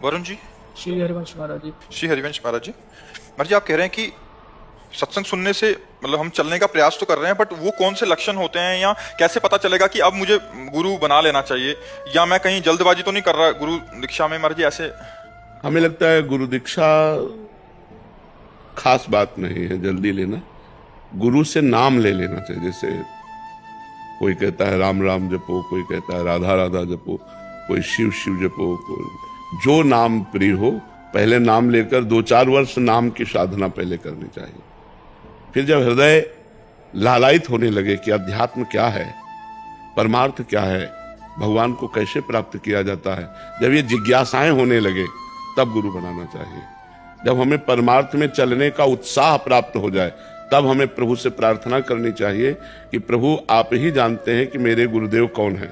वरुण जी। श्री हरिवंश महाराज जी। श्री हरिवंश महाराज जी। महाराज जी, आप कह रहे हैं कि सत्संग सुनने से मतलब हम चलने का प्रयास तो कर रहे हैं, बट वो कौन से लक्षण होते हैं या कैसे पता चलेगा कि अब मुझे गुरु बना लेना चाहिए, या मैं कहीं जल्दबाजी तो नहीं कर रहा गुरु दीक्षा में? महाराज जी ऐसे हमें लगता है गुरु दीक्षा खास बात नहीं है जल्दी लेना। गुरु से नाम ले लेना चाहिए। जैसे कोई कहता है राम राम जपो, कोई कहता है राधा राधा जपो, कोई शिव शिव जपो, कोई जो नाम प्रिय हो, पहले नाम लेकर 2-4 वर्ष नाम की साधना पहले करनी चाहिए। फिर जब हृदय लालायित होने लगे कि अध्यात्म क्या है, परमार्थ क्या है, भगवान को कैसे प्राप्त किया जाता है, जब ये जिज्ञासाएं होने लगे तब गुरु बनाना चाहिए। जब हमें परमार्थ में चलने का उत्साह प्राप्त हो जाए तब हमें प्रभु से प्रार्थना करनी चाहिए कि प्रभु आप ही जानते हैं कि मेरे गुरुदेव कौन है,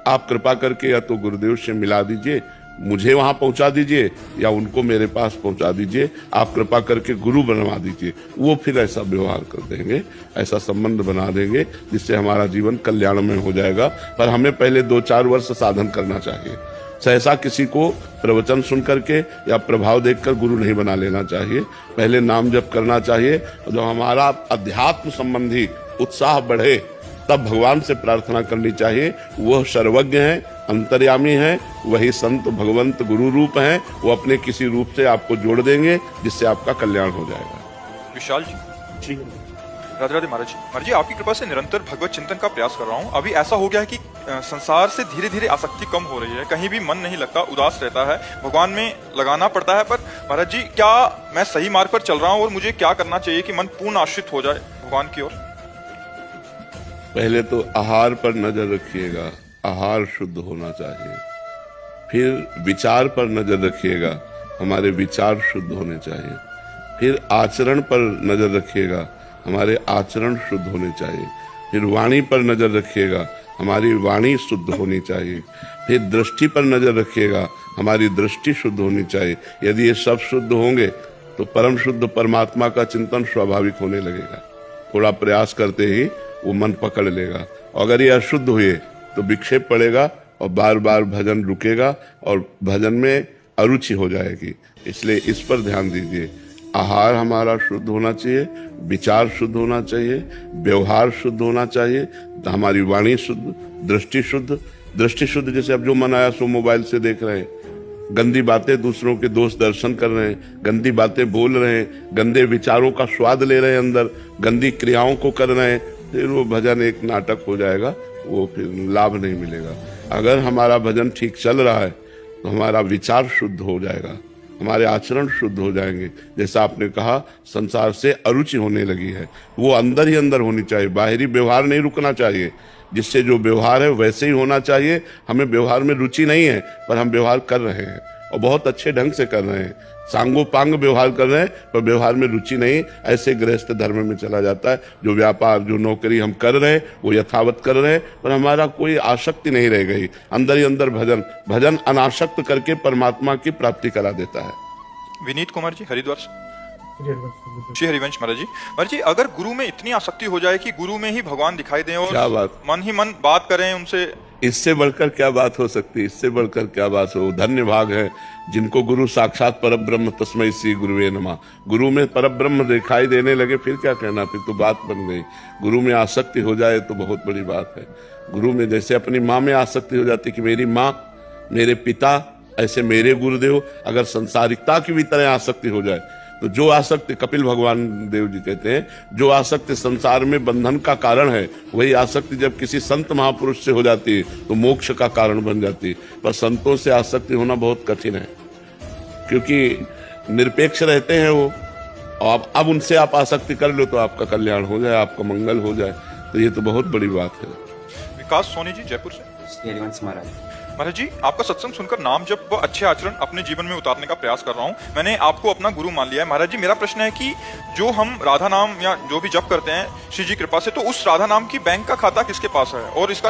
आप कृपा करके या तो गुरुदेव से मिला दीजिए, मुझे वहां पहुंचा दीजिए, या उनको मेरे पास पहुंचा दीजिए, आप कृपा करके गुरु बनवा दीजिए। वो फिर ऐसा व्यवहार कर देंगे, ऐसा संबंध बना देंगे जिससे हमारा जीवन कल्याणमय हो जाएगा। पर हमें पहले 2-4 वर्ष साधन करना चाहिए। सहसा किसी को प्रवचन सुन करके या प्रभाव देखकर गुरु नहीं बना लेना चाहिए। पहले नाम जप करना चाहिए। जब हमारा अध्यात्म संबंधी उत्साह बढ़े तब भगवान से प्रार्थना करनी चाहिए। वह सर्वज्ञ हैं, अंतर्यामी हैं, वही संत भगवंत गुरु रूप हैं। वो अपने किसी रूप से आपको जोड़ देंगे जिससे आपका कल्याण हो जाएगा। विशाल जी। राधे राधे महाराज जी। महाराज जी, आपकी कृपा से निरंतर भगवत चिंतन का प्रयास कर रहा हूँ। अभी ऐसा हो गया है कि संसार से धीरे धीरे आसक्ति कम हो रही है, कहीं भी मन नहीं लगता, उदास रहता है, भगवान में लगाना पड़ता है। पर महाराज जी, क्या मैं सही मार्ग पर चल रहा हूँ और मुझे क्या करना चाहिए कि मन पूर्ण आश्रित हो जाए भगवान की ओर? पहले तो आहार पर नजर रखिएगा, आहार शुद्ध होना चाहिए। फिर विचार पर नजर रखिएगा, हमारे विचार शुद्ध होने चाहिए। फिर आचरण पर नजर रखिएगा, हमारे आचरण शुद्ध होने चाहिए। फिर वाणी पर नजर रखिएगा, हमारी वाणी शुद्ध होनी चाहिए। फिर दृष्टि पर नजर रखिएगा, हमारी दृष्टि शुद्ध होनी चाहिए। यदि ये सब शुद्ध होंगे तो परम शुद्ध परमात्मा का चिंतन स्वाभाविक होने लगेगा। थोड़ा प्रयास करते ही वो मन पकड़ लेगा। और अगर ये अशुद्ध हुए तो विक्षेप पड़ेगा और बार बार भजन रुकेगा और भजन में अरुचि हो जाएगी। इसलिए इस पर ध्यान दीजिए। आहार हमारा शुद्ध होना चाहिए, विचार शुद्ध होना चाहिए, व्यवहार शुद्ध होना चाहिए, हमारी वाणी शुद्ध, दृष्टि शुद्ध। दृष्टि शुद्ध जैसे अब जो मन आया सो मोबाइल से देख रहे हैं, गंदी बातें, दूसरों के दोष दर्शन कर रहे हैं, गंदी बातें बोल रहे हैं, गंदे विचारों का स्वाद ले रहे हैं अंदर, गंदी क्रियाओं को कर रहे हैं, फिर वो भजन एक नाटक हो जाएगा, वो फिर लाभ नहीं मिलेगा। अगर हमारा भजन ठीक चल रहा है तो हमारा विचार शुद्ध हो जाएगा, हमारे आचरण शुद्ध हो जाएंगे। जैसा आपने कहा संसार से अरुचि होने लगी है, वो अंदर ही अंदर होनी चाहिए, बाहरी व्यवहार नहीं रुकना चाहिए। जिससे जो व्यवहार है वैसे ही होना चाहिए। हमें व्यवहार में रुचि नहीं है पर हम व्यवहार कर रहे हैं और बहुत अच्छे ढंग से कर रहे हैं, सांगोपांग व्यवहार कर रहे हैं, पर व्यवहार में रुचि नहीं, ऐसे गृहस्थ धर्म में चला जाता है। जो व्यापार, जो नौकरी हम कर रहे हैं वो यथावत कर रहे हैं, पर हमारा कोई आसक्ति नहीं रह गई। अंदर ही अंदर भजन अनासक्त करके परमात्मा की प्राप्ति करा देता है। विनीत कुमार जी, हरिद्वार से। श्री हरिवंश महाराज जी। महाराज जी, अगर गुरु में इतनी आसक्ति हो जाए कि गुरु में ही भगवान दिखाई दें और क्या बात, मन ही मन बात करें उनसे, इससे बढ़कर क्या बात हो सकती है? इससे बढ़कर क्या बात हो? धन्य भाग है जिनको गुरु साक्षात परब्रह्म तस्मै श्री गुरुवे नमः। गुरु में परब्रह्म दिखाई देने लगे, फिर क्या कहना, फिर तो बात बन गई। गुरु में आसक्ति हो जाए तो बहुत बड़ी बात है। गुरु में जैसे अपनी माँ में आसक्ति हो जाती कि मेरी माँ, मेरे पिता, ऐसे मेरे गुरुदेव। अगर संसारिकता की भी तरह आसक्ति हो जाए तो जो आसक्ति, कपिल भगवान देव जी कहते हैं, जो आसक्ति संसार में बंधन का कारण है, वही आसक्ति जब किसी संत महापुरुष से हो जाती है तो मोक्ष का कारण बन जाती है। पर संतों से आसक्ति होना बहुत कठिन है क्योंकि निरपेक्ष रहते हैं वो। और अब उनसे आप आसक्ति कर लो तो आपका कल्याण हो जाए, आपका मंगल हो जाए, तो ये तो बहुत बड़ी बात है। विकास सोनी जी, जयपुर से। श्री हरिवंश महाराज। महाराज जी, आपका सत्संग सुनकर नाम जप व अच्छे आचरण अपने जीवन में उतारने का प्रयास कर रहा हूँ। मैंने आपको अपना गुरु मान लिया है। महाराज जी, मेरा प्रश्न है कि जो हम राधा नाम या जो भी जप करते हैं श्री जी कृपा से, तो उस राधा नाम की बैंक का खाता किसके पास है? और इसका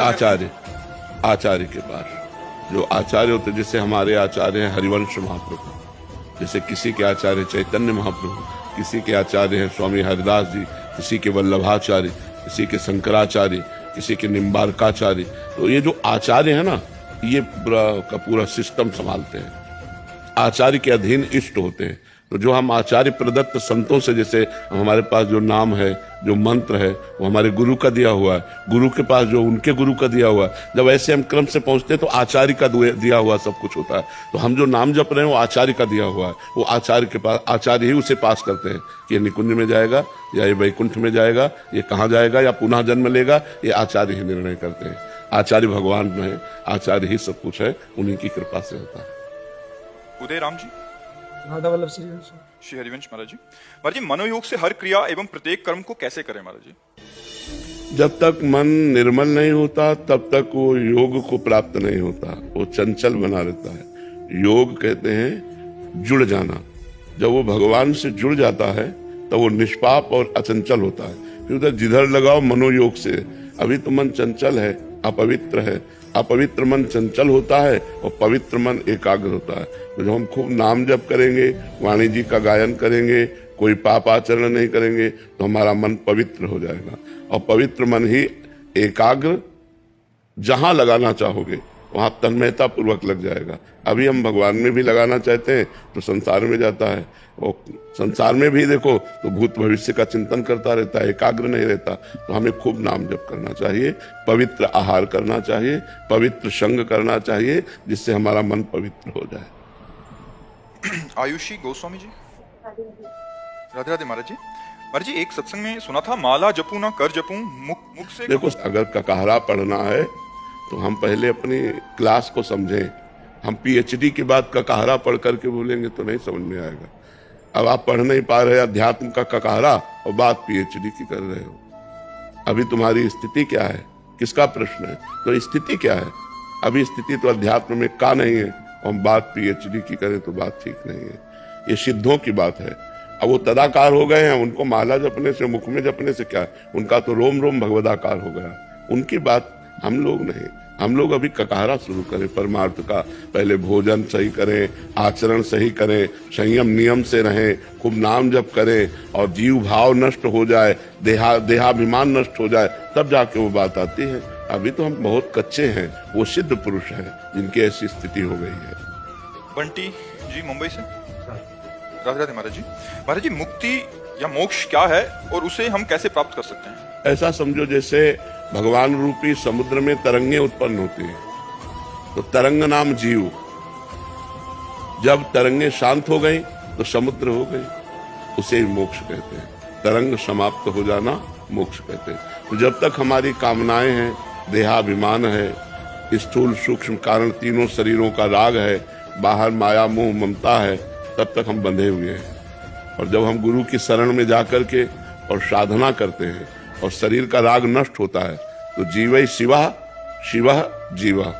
आचार्य के पास। जो आचार्य होते, जैसे हमारे आचार्य हैं हरिवंश महाप्रभु, जैसे किसी के आचार्य चैतन्य महाप्रभु, किसी के आचार्य हैं स्वामी हरिदास जी, किसी के वल्लभाचार्य, किसी के शंकराचार्य, किसी के निम्बारकाचार्य। तो ये जो आचार्य है ना, ये पूरा का पूरा सिस्टम संभालते हैं। आचार्य के अधीन इष्ट होते हैं। तो जो हम आचार्य प्रदत्त संतों से, जैसे हमारे पास जो नाम है, जो मंत्र है, वो हमारे गुरु का दिया हुआ है, गुरु के पास जो उनके गुरु का दिया हुआ है, जब ऐसे हम क्रम से पहुंचते हैं तो आचार्य का दिया हुआ सब कुछ होता है। तो हम जो नाम जप रहे हैं वो आचार्य का दिया हुआ है, वो आचार्य के पास, आचार्य ही उसे पास करते हैं कि ये निकुंज में जाएगा या ये वैकुंठ में जाएगा, ये कहाँ जाएगा या पुनः जन्म लेगा, ये आचार्य ही निर्णय करते हैं। आचार्य भगवान में है, आचार्य ही सब कुछ है, उन्हीं की कृपा से होता है। उदय राम जी, राधा वल्लभ श्री हरिवंश महाराज जी। महाराज जी, मनोयोग से हर क्रिया एवं प्रत्येक कर्म को कैसे करें महाराज जी? जब तक मन निर्मल नहीं होता तब तक वो योग को प्राप्त नहीं होता, वो चंचल बना रहता है। योग कहते हैं जुड़ जाना। जब वो भगवान से जुड़ जाता है तो वो निष्पाप और अचंचल होता है। फिर उधर जिधर लगाओ मनोयोग से। अभी तो मन चंचल है, अपवित्र है। अपवित्र मन चंचल होता है और पवित्र मन एकाग्र होता है। तो जब हम खूब नाम जप करेंगे, वाणी जी का गायन करेंगे, कोई पाप आचरण नहीं करेंगे, तो हमारा मन पवित्र हो जाएगा। और पवित्र मन ही एकाग्र जहां लगाना चाहोगे वहां तन्मयता पूर्वक लग जाएगा। अभी हम भगवान में भी लगाना चाहते हैं तो संसार में जाता है, और संसार में भी देखो तो भूत भविष्य का चिंतन करता रहता है, एकाग्र नहीं रहता। तो हमें खूब नाम जप करना चाहिए, पवित्र आहार करना चाहिए, पवित्र संग करना चाहिए, जिससे हमारा मन पवित्र हो जाए। आयुषी गोस्वामी जी, राधे राधे महाराज जी। महाराज जी, एक सत्संग में सुना था, माला जपू ना कर जपू, मुख से। देखो, अगर ककाहरा पढ़ना है तो हम पहले अपनी क्लास को समझें। हम पीएचडी के बाद ककाहरा पढ़ करके बोलेंगे तो नहीं समझ में आएगा। अब आप पढ़ नहीं पा रहे अध्यात्म का ककाहरा और बात पीएचडी की कर रहे हो। अभी तुम्हारी स्थिति क्या है, किसका प्रश्न है? तो स्थिति क्या है? अभी स्थिति तो अध्यात्म में का नहीं है, और हम बात पीएचडी की करें तो बात ठीक नहीं है। ये सिद्धों की बात है। अब वो तदाकार हो गए हैं, उनको माला जपने से, मुख में जपने से क्या है? उनका तो रोम रोम भगवदाकार हो गया। उनकी बात हम लोग नहीं। हम लोग अभी ककाहरा शुरू करें परमार्थ का। पहले भोजन सही करें, आचरण सही करें, संयम नियम से रहें, खूब नाम जप करें, और जीव भाव नष्ट हो जाए, देहाभिमान नष्ट हो जाए, तब जाके वो बात आती है। अभी तो हम बहुत कच्चे हैं। वो सिद्ध पुरुष हैं जिनकी ऐसी स्थिति हो गई है। बंटी जी, मुंबई से। राधे राधे महाराज जी। महाराज जी, मुक्ति या मोक्ष क्या है और उसे हम कैसे प्राप्त कर सकते हैं? ऐसा समझो जैसे भगवान रूपी समुद्र में तरंगे उत्पन्न होती हैं, तो तरंग नाम जीव। जब तरंगे शांत हो गई तो समुद्र हो गई, उसे ही मोक्ष कहते हैं। तरंग समाप्त हो जाना मोक्ष कहते हैं। तो जब तक हमारी कामनाएं हैं, देहाभिमान है, स्थूल सूक्ष्म कारण तीनों शरीरों का राग है, बाहर माया मोह ममता है, तब तक हम बंधे हुए हैं। और जब हम गुरु की शरण में जाकर के और साधना करते हैं और शरीर का राग नष्ट होता है, तो जीव ही शिवा, शिव जीवा।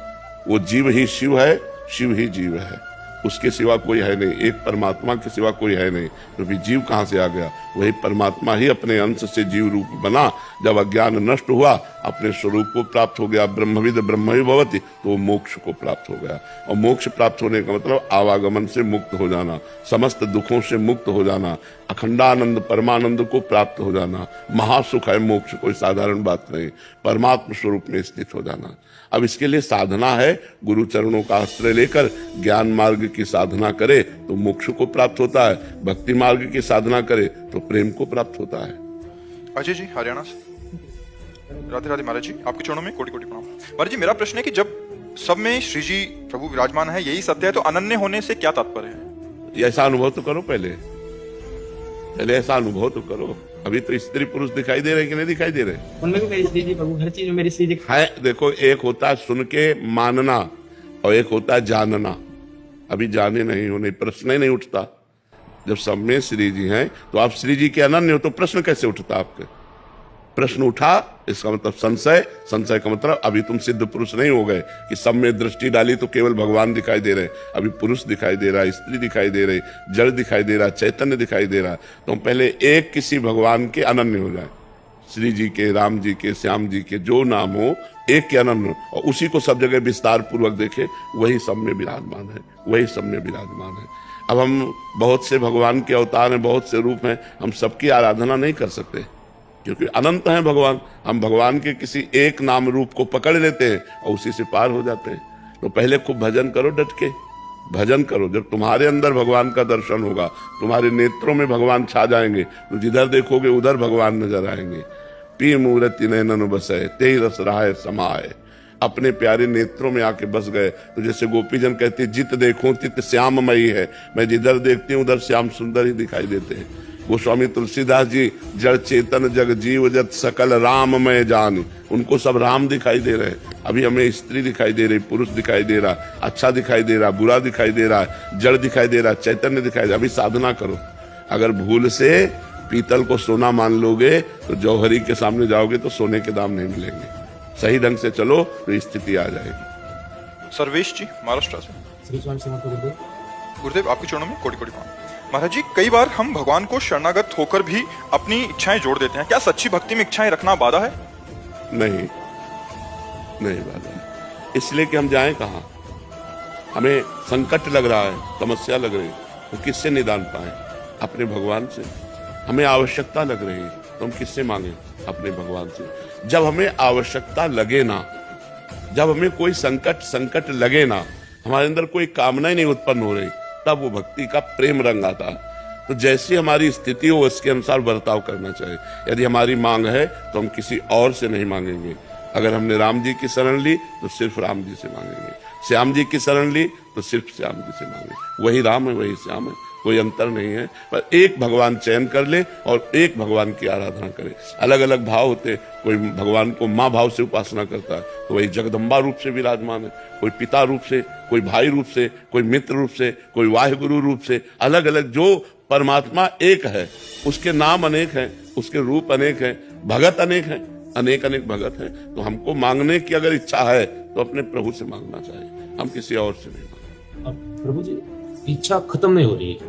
वो जीव ही शिव है, शिव ही जीव है, उसके सिवा कोई है नहीं। एक परमात्मा के सिवा कोई है नहीं। तो फिर जीव कहाँ से आ गया? वही परमात्मा ही अपने अंश से जीव रूप बना। जब अज्ञान नष्ट हुआ, अपने स्वरूप को प्राप्त हो गया, ब्रह्मविद ब्रह्मवि भवति, तो मोक्ष को प्राप्त हो गया। और मोक्ष प्राप्त होने का मतलब आवागमन से मुक्त हो जाना, समस्त दुखों से मुक्त हो जाना, अखंडानंद परमानंद को प्राप्त हो जाना। महासुख है मोक्ष, कोई साधारण बात नहीं। परमात्म स्वरूप में स्थित हो जाना। अब इसके लिए साधना है, गुरु चरणों का आश्रय लेकर ज्ञान मार्ग की साधना करे तो मोक्ष को प्राप्त होता है, भक्ति मार्ग की साधना करे तो प्रेम को प्राप्त होता है। अजय जी, हरियाणा से। राधे राधे महाराज जी, आपके चरणों में कोटि कोटि प्रणाम। महाराज जी, मेरा प्रश्न है कि जब सब में श्री जी प्रभु विराजमान है, यही सत्य है, तो अनन्य होने से क्या तात्पर्य है? ऐसा अनुभव तो करो, पहले ऐसा अनुभव तो करो। अभी तो स्त्री पुरुष दिखाई दे रहे कि नहीं दिखाई दे रहे? उनमें भी मेरी श्री जी प्रभु, हर चीज में मेरी श्री जी है। देखो, एक होता है सुन के मानना और एक होता है जानना। अभी जाने नहीं होने, प्रश्न ही नहीं उठता। जब सब में श्री जी हैं तो आप श्री जी के अनन्य हो, तो प्रश्न कैसे उठता? आपके प्रश्न उठा, इसका मतलब संशय। संशय का मतलब अभी तुम सिद्ध पुरुष नहीं हो गए कि सब में दृष्टि डाली तो केवल भगवान दिखाई दे रहे। अभी पुरुष दिखाई दे रहा है, स्त्री दिखाई दे रही, जड़ दिखाई दे रहा, चैतन्य दिखाई दे रहा। तो हम पहले एक किसी भगवान के अनन्य हो जाए, श्री जी के, राम जी के, श्याम जी के, जो नाम हो एक के अनन्य, और उसी को सब जगह विस्तार पूर्वक देखे। वही सब में विराजमान है, वही सब में विराजमान है। अब हम बहुत से भगवान के अवतार हैं, बहुत से रूप हैं, हम सबकी आराधना नहीं कर सकते क्योंकि अनंत हैं भगवान। हम भगवान के किसी एक नाम रूप को पकड़ लेते हैं और उसी से पार हो जाते हैं। तो पहले खूब भजन करो डट के, भजन करो। जब तुम्हारे अंदर भगवान का दर्शन होगा, तुम्हारे नेत्रों में भगवान छा जाएंगे, तो जिधर देखोगे उधर भगवान नजर आएंगे। पी मूर्ति नैनन बसे ते रस रहाय समाए, अपने प्यारे नेत्रों में आके बस गए। तो जैसे गोपीजन कहते जित देखो तित श्याममयी है, मैं जिधर देखती हूँ उधर श्याम सुंदर ही दिखाई देते हैं। गोस्वामी तुलसीदास जी जड़ चेतन जग जीव जत सकल राममय जान, उनको सब राम दिखाई दे रहे हैं। अभी हमें स्त्री दिखाई दे रही, पुरुष दिखाई दे रहा, अच्छा दिखाई दे रहा, बुरा दिखाई दे रहा, जड़ दिखाई दे रहा, चैतन्य दिखाई दे रहा। अभी साधना करो, अगर भूल से पीतल को सोना मान लोगे तो जौहरी के सामने जाओगे तो सोने के दाम नहीं मिलेंगे। सही ढंग से चलो तो स्थिति आ जाएगी। सर्वेश जी महाराष्ट्र से। श्री स्वामी समर्थ गुरुदेव। गुरुदेव आपके चरणों में कोटि कोटि प्रणाम। महाराज जी, कई बार हम भगवान को शरणागत होकर भी अपनी इच्छाएं जोड़ देते हैं, क्या सच्ची भक्ति में इच्छाएं रखना बाधा है? नहीं, नहीं बाधा है, इसलिए कि हम जाएं कहाँ। हमें संकट लग रहा है, समस्या लग रही है, तो किससे निदान पाए? अपने भगवान से। हमें आवश्यकता लग रही है तो हम किससे मांगे? अपने भगवान से। जब हमें आवश्यकता लगे ना, जब हमें कोई संकट लगे ना, हमारे अंदर कोई कामना ही नहीं उत्पन्न हो रही, तब वो भक्ति का प्रेम रंग आता है। तो जैसी हमारी स्थिति हो उसके अनुसार बर्ताव करना चाहिए। यदि हमारी मांग है तो हम किसी और से नहीं मांगेंगे। अगर हमने राम जी की शरण ली तो सिर्फ राम जी से मांगेंगे, श्याम जी की शरण ली तो सिर्फ श्याम जी से मांगेंगे। वही राम है, वही श्याम है, कोई अंतर नहीं है। पर एक भगवान चयन कर ले और एक भगवान की आराधना करे। अलग अलग भाव होते, कोई भगवान को माँ भाव से उपासना करता है तो वही जगदम्बा रूप से विराजमान है, कोई पिता रूप से, कोई भाई रूप से, कोई मित्र रूप से, कोई वाहिगुरु रूप से। अलग अलग, जो परमात्मा एक है उसके नाम अनेक हैं, उसके रूप अनेक हैं, भगत अनेक हैं, अनेक अनेक भगत हैं। तो हमको मांगने की अगर इच्छा है तो अपने प्रभु से मांगना चाहिए, हम किसी और से नहीं मांगें। अब प्रभु जी इच्छा खत्म नहीं हो रही है,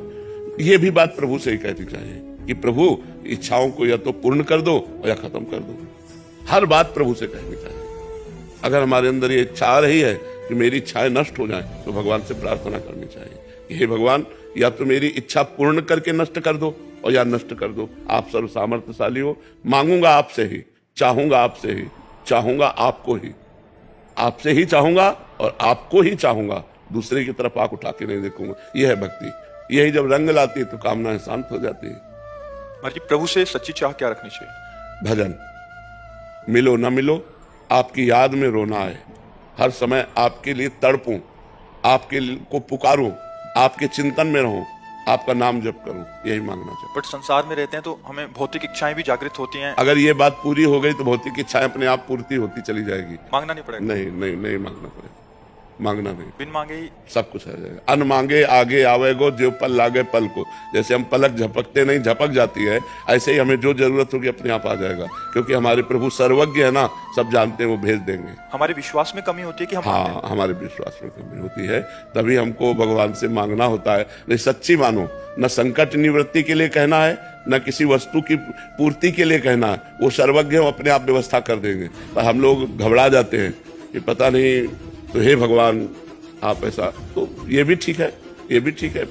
ये भी बात प्रभु से ही कहनी चाहिए कि प्रभु इच्छाओं को या तो पूर्ण कर दो या खत्म कर दो। हर बात प्रभु से कहनी चाहिए। अगर हमारे अंदर ये इच्छा आ रही है कि मेरी इच्छाएं नष्ट हो जाएं, तो भगवान से प्रार्थना करनी चाहिए कि हे भगवान, या तो मेरी इच्छा पूर्ण करके नष्ट कर दो और या नष्ट कर दो। आप सर्व सामर्थ्यशाली हो, मांगूंगा आपसे ही, चाहूंगा आपसे ही, चाहूंगा आपको ही, आपसे ही चाहूंगा और आपको ही चाहूंगा, दूसरे की तरफ आंख उठा के नहीं देखूंगा। यह है भक्ति। यही जब रंग लाती है तो कामनाएं शांत हो जाती है। महाराज जी, प्रभु से सच्ची चाह क्या रखनी चाहिए? भजन। मिलो न मिलो, आपकी याद में रोना है, हर समय आपके लिए तड़पूं, आपके को पुकारूं, आपके चिंतन में रहूं, आपका नाम जप करूं, यही मांगना चाहिए। बट संसार में रहते हैं तो हमें भौतिक इच्छाएं भी जागृत होती हैं। अगर ये बात पूरी हो गई तो भौतिक इच्छाएं अपने आप पूर्ति होती चली जाएगी। मांगना नहीं पड़ेगा? नहीं नहीं नहीं मांगना पड़ेगा, मांगना नहीं, बिन मांगे ही सब कुछ आ जाएगा। अन मांगे आगे आवेगो, जो पल लागे पल को। जैसे हम पलक झपकते नहीं, झपक जाती है, ऐसे ही हमें जो जरूरत होगी अपने आप आ जाएगा, क्योंकि हमारे प्रभु सर्वज्ञ है ना, सब जानते हैं, वो भेज देंगे। हमारे विश्वास में कमी होती है कि हम हाँ, हमारे विश्वास में कमी होती है, तभी हमको भगवान से मांगना होता है। नहीं, सच्ची मानो, न संकट निवृत्ति के लिए कहना है, न किसी वस्तु की पूर्ति के लिए कहना है, वो सर्वज्ञ अपने आप व्यवस्था कर देंगे। पर हम लोग घबरा जाते हैं कि पता नहीं, तो हे भगवान आप ऐसा, तो ये भी ठीक है, ये भी ठीक है।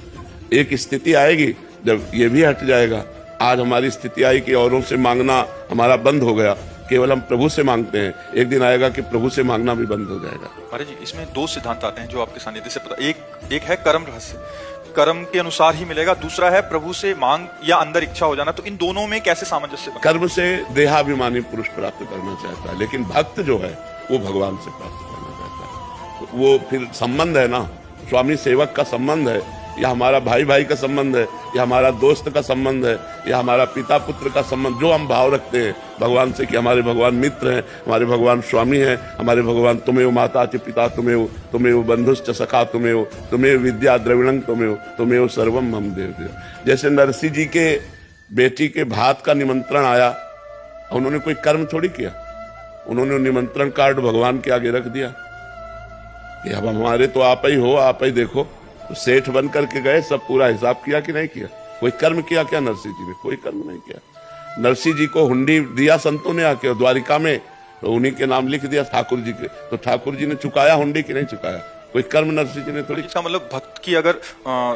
एक स्थिति आएगी जब ये भी हट जाएगा। आज हमारी स्थिति आई कि औरों से मांगना हमारा बंद हो गया, केवल हम प्रभु से मांगते हैं। एक दिन आएगा कि प्रभु से मांगना भी बंद हो जाएगा। महाराज जी, इसमें दो सिद्धांत आते हैं जो आपके सानिध्य से पता। एक है कर्म रहस्य, कर्म के अनुसार ही मिलेगा। दूसरा है प्रभु से मांग या अंदर इच्छा हो जाना। तो इन दोनों में कैसे सामंजस्य? कर्म से देहाभिमानी पुरुष प्राप्त करना चाहता है, लेकिन भक्त जो है वो भगवान से प्राप्त करना चाहता है। तो वो फिर संबंध है ना, स्वामी सेवक का संबंध है, या हमारा भाई भाई का संबंध है, या हमारा दोस्त का संबंध है, या हमारा पिता पुत्र का संबंध, जो हम भाव रखते हैं भगवान से कि हमारे भगवान मित्र हैं, हमारे भगवान स्वामी हैं, हमारे भगवान तुम्हें माता च पिता तुम्हें बंधुश्च सखा तुम्हें विद्या द्रविणं तुम्हें सर्वम मम देव। जैसे नरसिंह जी के बेटी के भात का निमंत्रण आया, उन्होंने कोई कर्म थोड़ी किया, उन्होंने निमंत्रण कार्ड भगवान के आगे रख दिया कि अब हमारे तो आप ही हो, आप ही देखो। तो सेठ बन करके गए, सब पूरा हिसाब किया कि नहीं किया? कोई कर्म किया क्या नरसिंह जी ने? कोई कर्म नहीं किया। नरसिंह जी को हुंडी दिया संतों ने आके द्वारिका में, तो उन्हीं के नाम लिख दिया ठाकुर जी के, तो ठाकुर जी ने चुकाया हुंडी कि नहीं चुकाया? कोई कर्म नरसिंह जी ने थोड़ी। इसका मतलब भक्त की अगर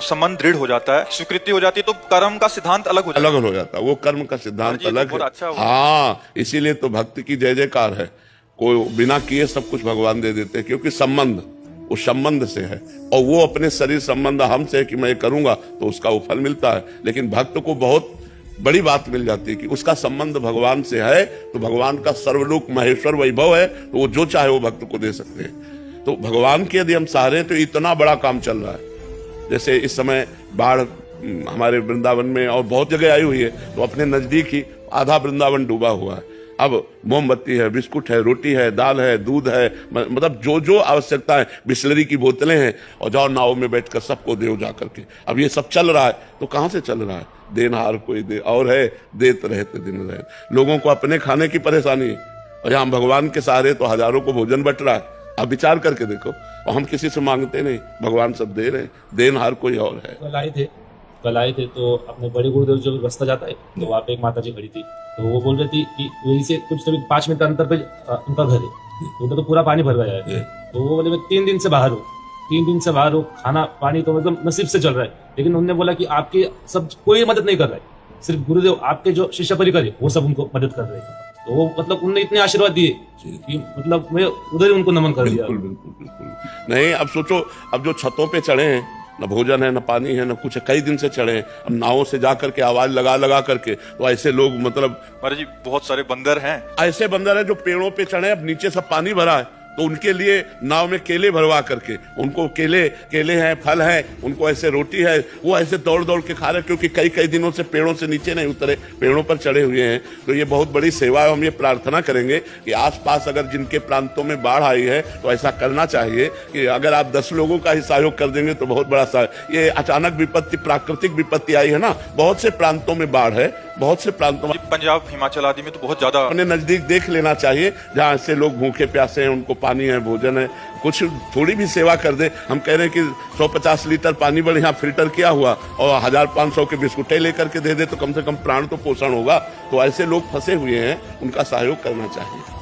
संबंध दृढ़ हो जाता है, स्वीकृति हो जाती है, तो कर्म का सिद्धांत अलग हो जाता है। वो कर्म का सिद्धांत अलग है। अच्छा, हाँ, इसीलिए तो भक्त की जय जयकार है। कोई बिना किए सब कुछ भगवान दे देते हैं, क्योंकि संबंध वो संबंध से है, और वो अपने शरीर संबंध हमसे है कि मैं करूंगा तो उसका वो फल मिलता है। लेकिन भक्त को बहुत बड़ी बात मिल जाती है कि उसका संबंध भगवान से है, तो भगवान का सर्वलोक महेश्वर वैभव है, तो वो जो चाहे वो भक्त को दे सकते हैं। तो भगवान के यदि हम सहारे हैं तो इतना बड़ा काम चल रहा है। जैसे इस समय बाढ़ हमारे वृंदावन में और बहुत जगह आई हुई है, तो अपने नजदीक ही आधा वृंदावन डूबा हुआ है। अब मोमबत्ती है, बिस्कुट है, रोटी है, दाल है, दूध है, मतलब जो जो आवश्यकता है, बिस्लरी की बोतलें हैं, और जाओ नाव में बैठकर सबको दे जा करके। अब ये सब चल रहा है, तो कहां से चल रहा है? देनहार कोई दे और है, देते रहते दिन रहे। लोगों को अपने खाने की परेशानी है, और यहाँ भगवान के सहारे तो हजारों को भोजन बट रहा है। अब विचार करके देखो, और हम किसी से मांगते नहीं, भगवान सब दे रहे हैं, देनहार कोई और है। कल आए थे तो अपने बड़े गुरुदेव जो रास्ता जाता है, तो वहाँ पे एक माता जी खड़ी थी, तो वो बोल रही थी कि वहीं से कुछ तो 5 मिनट अंतर पे उनका घर है, उधर तो पूरा पानी भर गया है। तो वो बोले मैं 3 दिन से बाहर हूँ, 3 दिन से बाहर हूँ, खाना पानी तो मतलब नसीब से चल रहा है। लेकिन उन्होंने बोला कि आपकी सब कोई मदद नहीं कर रहा है, सिर्फ गुरुदेव आपके जो शिष्य परिकर है वो सब उनको मदद कर रहे हैं। तो वो मतलब उन्होंने इतने आशीर्वाद दिए कि मतलब मैं उधर ही उनको नमन कर दिया। बिल्कुल बिल्कुल बिल्कुल नहीं। अब सोचो, अब जो छतों पे चढ़े हैं, न भोजन है, न पानी है, न कुछ है, कई दिन से चढ़े हैं, अब नावों से जा करके आवाज लगा लगा करके, तो ऐसे लोग मतलब महाराज जी बहुत सारे बंदर हैं, ऐसे बंदर है जो पेड़ों पे चढ़े, अब नीचे सब पानी भरा है, तो उनके लिए नाव में केले भरवा करके, उनको केले हैं, फल है, उनको ऐसे रोटी है, वो ऐसे दौड़ दौड़ के खा रहे, क्योंकि कई कई दिनों से पेड़ों से नीचे नहीं उतरे, पेड़ों पर चढ़े हुए हैं। तो ये बहुत बड़ी सेवा है। हम ये प्रार्थना करेंगे कि आसपास अगर जिनके प्रांतों में बाढ़ आई है, तो ऐसा करना चाहिए कि अगर आप 10 लोगों का ही सहयोग कर देंगे तो बहुत बड़ा सहयोग। ये अचानक विपत्ति, प्राकृतिक विपत्ति आई है ना, बहुत से प्रांतों में बाढ़ है, बहुत से प्रांतों में, पंजाब हिमाचल आदि में तो बहुत ज्यादा। अपने नजदीक देख लेना चाहिए, जहाँ ऐसे लोग भूखे प्यासे हैं, उनको पानी है, भोजन है, कुछ थोड़ी भी सेवा कर दे। हम कह रहे हैं कि 150 लीटर पानी बढ़िया फिल्टर किया हुआ और 1500 के बिस्कुटें लेकर के दे दे, तो कम से कम प्राण तो पोषण होगा। तो ऐसे लोग फंसे हुए हैं, उनका सहयोग करना चाहिए।